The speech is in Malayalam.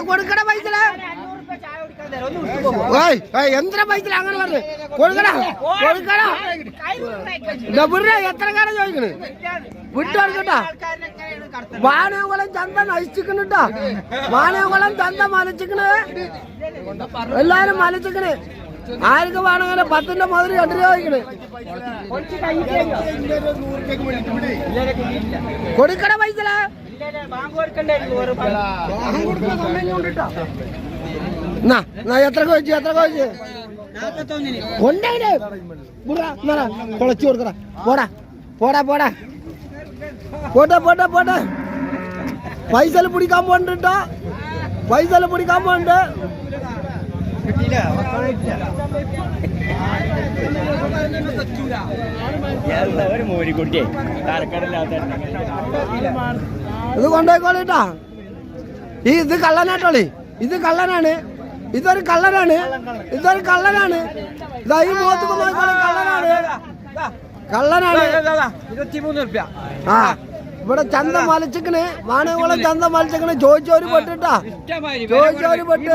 കൊടുക്കട പൈസ എന്തിനാ പൈസ അങ്ങനെ പറഞ്ഞു കൊടുക്കടാ കൊടുക്കടാ എത്ര കാലം ചോദിക്കണ് വിട്ടു കൊടുക്കട്ടാ വാനകുളം ചന്ത നശിച്ചിക്കണട്ടാ വാനകുളം ചന്ത മലച്ചിക്കണ് എല്ലാരും മലച്ചിക്കണ് ആർക്ക് വേണമെങ്കിലും 10ന്റെ മുതൽ 2 രൂപ ചോദിക്കണ് കൊടുക്കട പൈസ എത്ര ചോദിച്ചു കൊണ്ടേ കുളച്ചു കൊടുക്കട പോടാ പോടാ പോടാ പോട്ടെ പോട്ടെ പോട്ടെ പൈസ പിടിക്കാൻ പോണ്ടിട്ടോ പൈസ പിടിക്കാൻ പോണ്ട് ഇത് കൊണ്ടുപോയിക്കോളിട്ടാ ഇത് കള്ളനാട്ടോളി ഇത് കള്ളനാണ് ഇതൊരു കള്ളനാണ് ഇതൊരു കള്ളനാണ് ഇതാ ഈ മുഖത്ത് നോക്കിക്കോളി കള്ളനാണ് കള്ളനാണ് ആ ഇവിടെ ചന്ത മലച്ചിക്കണ് വാനകുളം ചന്ത മലച്ചിക്കണ് ചോദിച്ചോര് പെട്ടിട്ടാ ചോദിച്ചോര് പെട്ട്